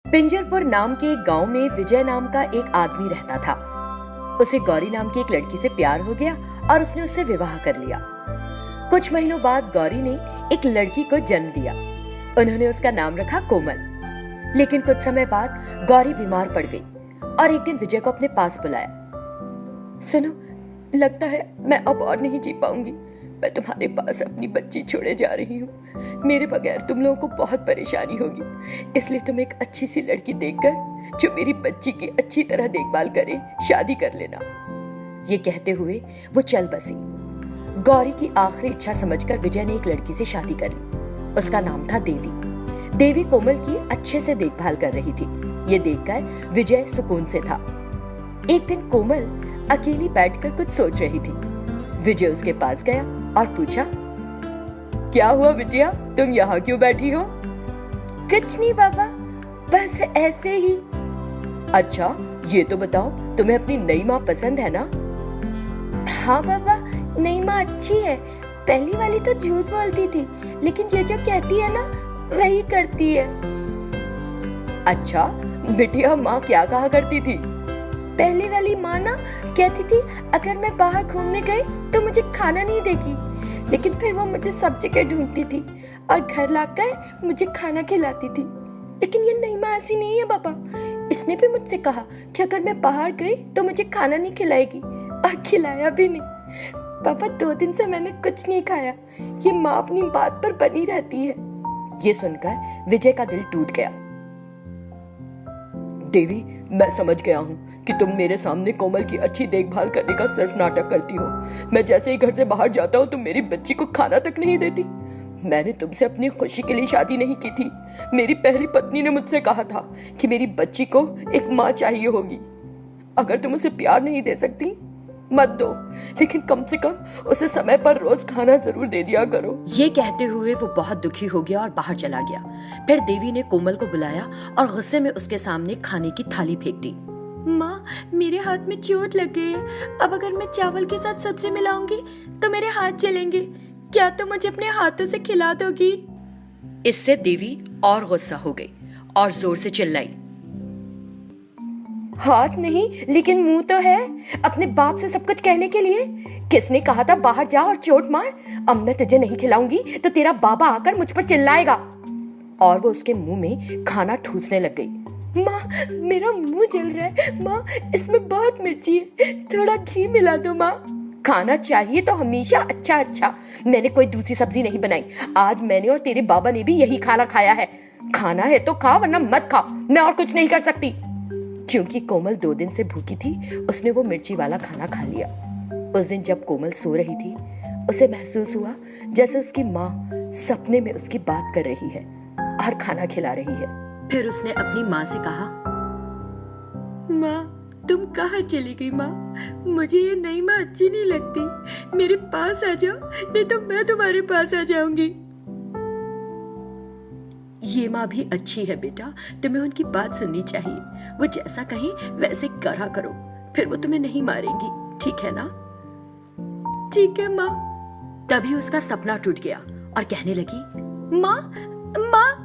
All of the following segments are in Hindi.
पिंजरपुर नाम के एक गांव में विजय नाम का एक आदमी रहता था। उसे गौरी नाम की एक लड़की से प्यार हो गया और उसने उससे विवाह कर लिया। कुछ महीनों बाद गौरी ने एक लड़की को जन्म दिया। उन्होंने उसका नाम रखा कोमल। लेकिन कुछ समय बाद गौरी बीमार पड़ गई और एक दिन विजय को अपने पास बुलाया। सुनो, लगता है मैं अब और नहीं जी पाऊंगी। मैं तुम्हारे पास अपनी बच्ची छोड़े जा रही हूँ। मेरे बगैर तुम लोगों को बहुत परेशानी होगी, इसलिए तुम एक अच्छी सी लड़की देखकर जो मेरी बच्ची की अच्छी तरह देखभाल करे शादी कर लेना। ये कहते हुए वो चल बसी। गौरी की आखिरी इच्छा समझकर विजय ने एक लड़की से शादी कर ली। उसका नाम था देवी। देवी कोमल की अच्छे से देखभाल कर रही थी। ये देखकर विजय सुकून से था। एक दिन कोमल अकेली बैठकर कुछ सोच रही थी। विजय उसके पास गया और पूछा, क्या हुआ बिटिया, तुम यहाँ क्यों बैठी हो? कुछ नहीं बाबा, बस ऐसे ही। अच्छा, ये तो बताओ, तुम्हें अपनी नई माँ पसंद है ना? हाँ बाबा, नई माँ अच्छी है। पहली वाली तो झूठ बोलती थी, लेकिन ये जो कहती है ना वही करती है। अच्छा बिटिया, माँ क्या कहा करती थी? पहली वाली माँ ना कहती थी अगर मैं बाहर घूमने गई तो मुझे खाना नहीं देगी, लेकिन फिर वो मुझे सब जगह ढूंढती थी और घर लाकर मुझे खाना खिलाती थी। लेकिन ये नई माँ ऐसी नहीं है बाबा। इसने भी मुझसे कहा कि अगर मैं बाहर गई तो मुझे खाना नहीं खिलाएगी, और खिलाया भी नहीं। पापा, 2 दिन से मैंने कुछ नहीं खाया। ये माँ अपनी बात पर बनी रहती है। ये सुनकर विजय का दिल टूट गया। देवी, मैं समझ गया हूँ कि तुम मेरे सामने कोमल की अच्छी देखभाल करने का सिर्फ नाटक करती हो। मैं जैसे ही घर से बाहर जाता हूँ तुम मेरी बच्ची को खाना तक नहीं देती। मैंने तुमसे अपनी खुशी के लिए शादी नहीं की थी। मेरी पहली पत्नी ने मुझसे कहा था कि मेरी बच्ची को एक माँ चाहिए होगी। अगर तुम उसे प्यार नहीं दे सकती मत दो, लेकिन कम से कम उसे समय पर रोज खाना जरूर दे दिया करो। ये कहते हुए वो बहुत दुखी हो गया और बाहर चला गया। फिर देवी ने कोमल को बुलाया और गुस्से में उसके सामने खाने की थाली फेंक दी। माँ, मेरे हाथ में चोट लग गई है। अब अगर मैं चावल के साथ सब्जी मिलाऊंगी तो मेरे हाथ जलेंगे। क्या तुम मुझे अपने हाथों से खिला दोगी? इससे देवी और गुस्सा हो गई और जोर से चिल्लाई, हाथ नहीं लेकिन मुंह तो है अपने बाप से सब कुछ कहने के लिए। किसने कहा था बाहर जा और चोट मार? अब मैं तुझे नहीं खिलाऊंगी तो तेरा बाबा आकर मुझ पर चिल्लाएगा। और वो उसके मुंह में खाना ठूसने लग गई। माँ, मेरा मुंह जल रहा है। माँ, इसमें बहुत मिर्ची है, थोड़ा घी मिला दो। माँ, खाना चाहिए तो हमेशा अच्छा अच्छा। मैंने कोई दूसरी सब्जी नहीं बनाई। आज मैंने और तेरे बाबा ने भी यही खाना खाया है। खाना है तो खा, वरना मत खा। मैं और कुछ नहीं कर सकती। क्योंकि कोमल 2 दिन से भूखी थी, उसने वो मिर्ची वाला खाना खा लिया। उस दिन जब कोमल सो रही थी, उसे महसूस हुआ जैसे उसकी माँ सपने में उसकी बात कर रही है और खाना खिला रही है। फिर उसने अपनी माँ से कहा, माँ, तुम कहाँ चली गई? माँ, मुझे ये नई माँ अच्छी नहीं लगती। मेरे पास आ जाओ, नहीं तो मैं तुम्हारे पास आ जाऊंगी। ये माँ भी अच्छी है बेटा, तुम्हें उनकी बात सुननी चाहिए। वो जैसा कहें वैसे करा करो, फिर वो तुम्हें नहीं मारेंगी, ठीक है ना? ठीक है माँ। तभी उसका सपना टूट गया और कहने लगी, माँ माँ।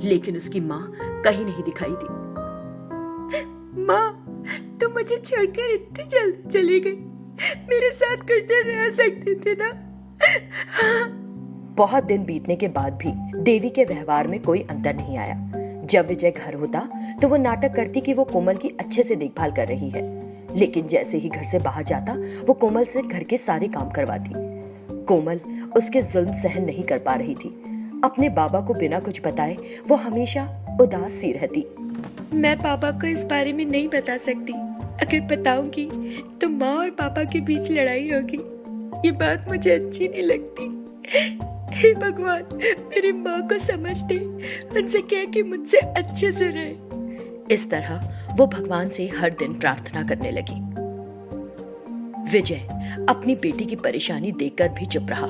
लेकिन उसकी माँ कहीं नहीं दिखाई दी। माँ, तुम मुझे छोड़कर इतनी जल्दी चली गई। मेरे साथ कुछ देर रह सकते थे ना? बहुत दिन बीतने के बाद भी देवी के व्यवहार में कोई अंतर नहीं आया। जब विजय घर होता तो वो नाटक करती कि वो कोमल की अच्छे से देखभाल कर रही है, लेकिन जैसे ही घर से बाहर जाता वो कोमल से घर के सारे काम करवाती। कोमल उसके जुल्म सहन नहीं कर पा रही थी। अपने बाबा को बिना कुछ बताए वो हमेशा उदास सी रहती। मैं पापा को इस बारे में नहीं बता सकती। अगर बताऊंगी तो माँ और पापा के बीच लड़ाई होगी। ये बात मुझे अच्छी नहीं लगती। हे भगवान, मेरी माँ को समझ दे, उनसे कह कि मुझसे अच्छे से रहे। इस तरह वो भगवान से हर दिन प्रार्थना करने लगी। विजय अपनी बेटी की परेशानी देखकर भी चुप रहा।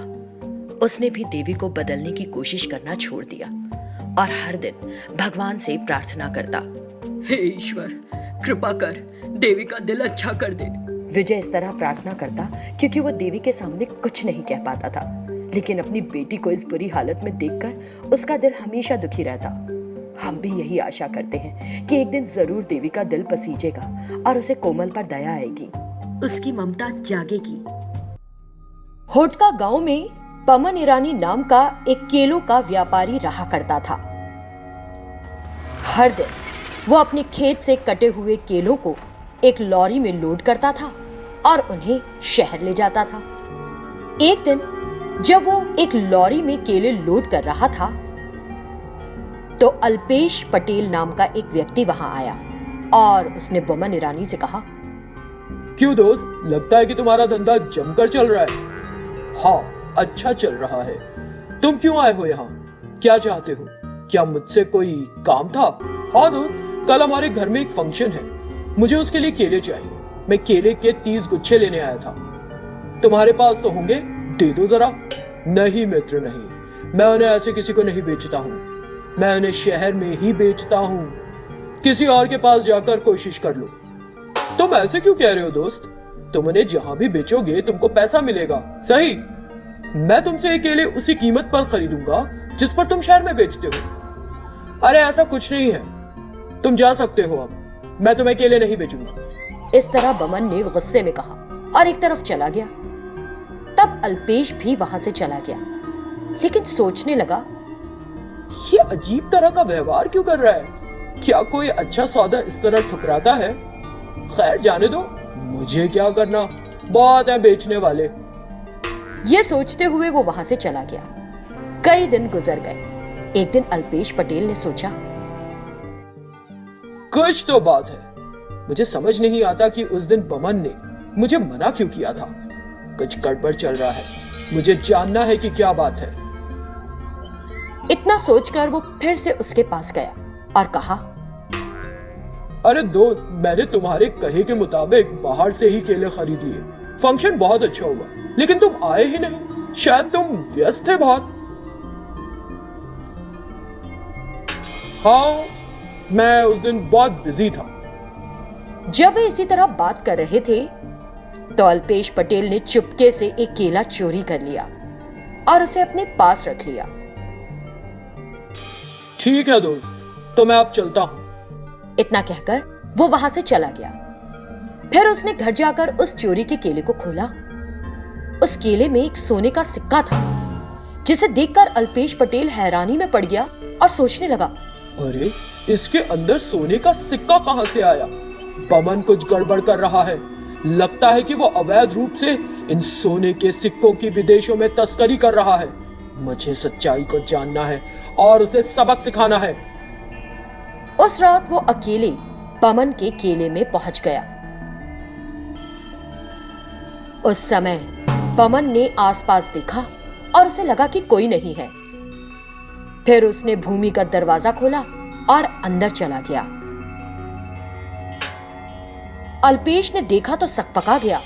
उसने भी देवी को बदलने की कोशिश करना छोड़ दिया और हर दिन भगवान से प्रार्थना करता, हे ईश्वर, कृपा कर, देवी का दिल अच्छा कर दे। विजय इस तरह प्रार्थना करता क्योंकि वो देवी के सामने कुछ नहीं कह पाता था, लेकिन अपनी बेटी को इस बुरी हालत में देखकर उसका दिल हमेशा दुखी रहता। हम भी यही आशा करते हैं कि एक दिन जरूर देवी का दिल पसीजेगा और उसे कोमल पर दया आएगी, उसकी ममता जागेगी। होटका गांव में पमन ईरानी नाम का एक केलों का व्यापारी रहा करता था। हर दिन वो अपने खेत से कटे हुए केलों को एक लॉरी में लोड करता था और उन्हें शहर ले जाता था। एक दिन जब वो एक लॉरी में केले लोड कर रहा था तो अल्पेश पटेल नाम का एक व्यक्ति वहां आया और उसने बमन ईरानी से कहा, क्यों दोस्त, लगता है कि तुम्हारा धंधा जमकर चल रहा है। हाँ, अच्छा चल रहा है। तुम क्यों आए हो यहाँ? क्या चाहते हो? क्या मुझसे कोई काम था? हाँ दोस्त, कल हमारे घर में एक फंक्शन है, मुझे उसके लिए केले चाहिए। मैं केले के 30 गुच्छे लेने आया था। तुम्हारे पास तो होंगे, दे दो जरा। नहीं मित्र नहीं, मैं उन्हें ऐसे किसी को नहीं बेचता हूँ, मैं उन्हें शहर में ही बेचता हूँ। किसी और के पास जाकर कोशिश कर लो। तुम ऐसे क्यों कह रहे हो दोस्त? तुम उन्हें जहां भी बेचोगे तुमको पैसा मिलेगा, सही? मैं तुमसे ये केले उसी कीमत पर खरीदूंगा जिस पर तुम शहर में बेचते हो। अरे ऐसा कुछ नहीं है, तुम जा सकते हो, अब मैं तुम्हें केले नहीं बेचूंगा। इस तरह बमन ने गुस्से में कहा और एक तरफ चला गया। तब अल्पेश भी वहां से चला गया, लेकिन सोचने लगा, ये अजीब तरह का व्यवहार क्यों कर रहा है? क्या कोई अच्छा सौदा इस तरह ठुकराता है? खैर जाने दो, मुझे क्या करना, बहुत है बेचने वाले। ये सोचते हुए वो वहां से चला गया। कई दिन गुजर गए। एक दिन अल्पेश पटेल ने सोचा, कुछ तो बात है। मुझे समझ नहीं आता कि उस दिन बमन ने मुझे मना क्यों किया था। कुछ गड़बड़ चल रहा है, मुझे जानना है कि क्या बात है। इतना सोचकर वो फिर से उसके पास गया और कहा, अरे दोस्त, मैंने तुम्हारे कहे के मुताबिक बाहर से ही केले खरीद लिए। फंक्शन बहुत अच्छा हुआ, लेकिन तुम आए ही नहीं। शायद तुम व्यस्त थे बहुत। हाँ, मैं उस दिन बहुत बिजी था। जब वे इसी तरह बात कर रहे थे तो अल्पेश पटेल ने चुपके से एक केला चोरी कर लिया और उसे अपने पास रख लिया। ठीक है दोस्त, तो मैं अब चलता हूं। इतना कहकर वो वहां से चला गया। फिर उसने घर जाकर उस चोरी के केले को खोला। उस केले में एक सोने का सिक्का था, जिसे देखकर अल्पेश पटेल हैरानी में पड़ गया और सोचने लगा, अरे इसके अंदर सोने का सिक्का कहां से आया? बमन कुछ गड़बड़ कर रहा है। लगता है कि वो अवैध रूप से इन सोने के सिक्कों की विदेशों में तस्करी कर रहा है। मुझे सच्चाई को जानना है और उसे सबक सिखाना है। उस रात वो अकेले बमन के केले में पहुंच गया। उस समय बमन ने आसपास देखा और उसे लगा कि कोई नहीं है। फिर उसने भूमिगत दरवाजा खोला और अंदर चला गया। अल्पेश ने देखा तो सकपका गया।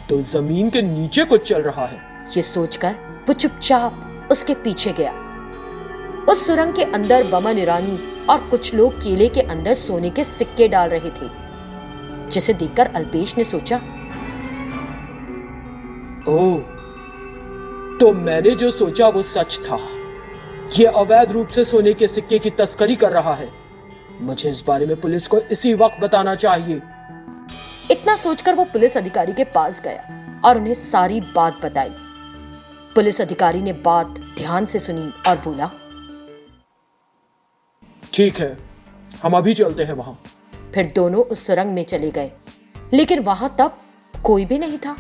तो जमीन के नीचे कुछ चल रहा है। ये सोचकर वो चुपचाप उसके पीछे गया। उस सुरंग के अंदर बमन ईरानी और कुछ लोग केले के अंदर सोने के सिक्के डाल रहे थे, जिसे देखकर अल्पेश ने सोचा, ओह, तो मैंने जो सोचा वो सच था। ये अवैध रूप से सोने के सिक्के की तस्करी कर रहा है। मुझे इस बारे में पुलिस को इसी वक्त बताना चाहिए। इतना सोचकर वो पुलिस अधिकारी के पास गया और उन्हें सारी बात बताई। पुलिस अधिकारी ने बात ध्यान से सुनी और बोला, ठीक है, हम अभी चलते हैं वहां। फिर दोनों उस सुरंग में चले गए, लेकिन वहां तब कोई भी नहीं था।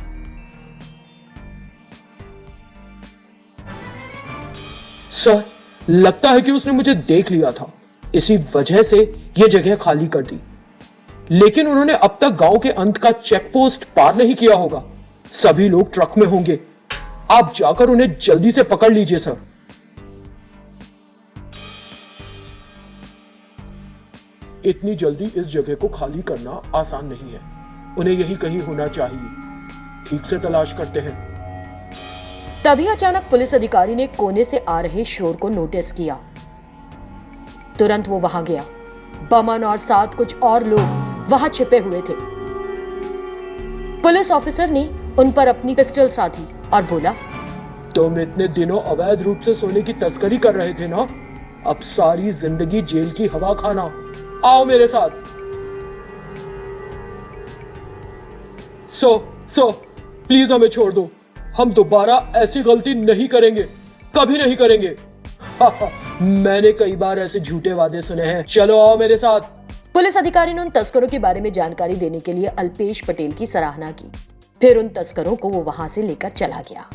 सर, लगता है कि उसने मुझे देख लिया था, इसी वजह से यह जगह खाली कर दी। लेकिन उन्होंने अब तक गांव के अंत का चेक पोस्ट पार नहीं किया होगा। सभी लोग ट्रक में होंगे। आप जाकर उन्हें जल्दी से पकड़ लीजिए सर। इतनी जल्दी इस जगह को खाली करना आसान नहीं है। उन्हें यही कहीं होना चाहिए। ठीक से तलाश करते हैं। तभी अचानक पुलिस अधिकारी ने कोने से आ रहे शोर को नोटिस किया। तुरंत वो वहां गया। बमन और साथ कुछ और लोग वहां छिपे हुए थे। पुलिस ऑफिसर ने उन पर अपनी पिस्टल साधी और बोला, तुम इतने दिनों अवैध रूप से सोने की तस्करी कर रहे थे ना? अब सारी जिंदगी जेल की हवा खाना। आओ मेरे साथ। सो प्लीज हमें छोड़ दो, हम दोबारा ऐसी गलती नहीं करेंगे, कभी नहीं करेंगे। मैंने कई बार ऐसे झूठे वादे सुने हैं, चलो आओ मेरे साथ। पुलिस अधिकारी ने उन तस्करों के बारे में जानकारी देने के लिए अल्पेश पटेल की सराहना की। फिर उन तस्करों को वो वहां से लेकर चला गया।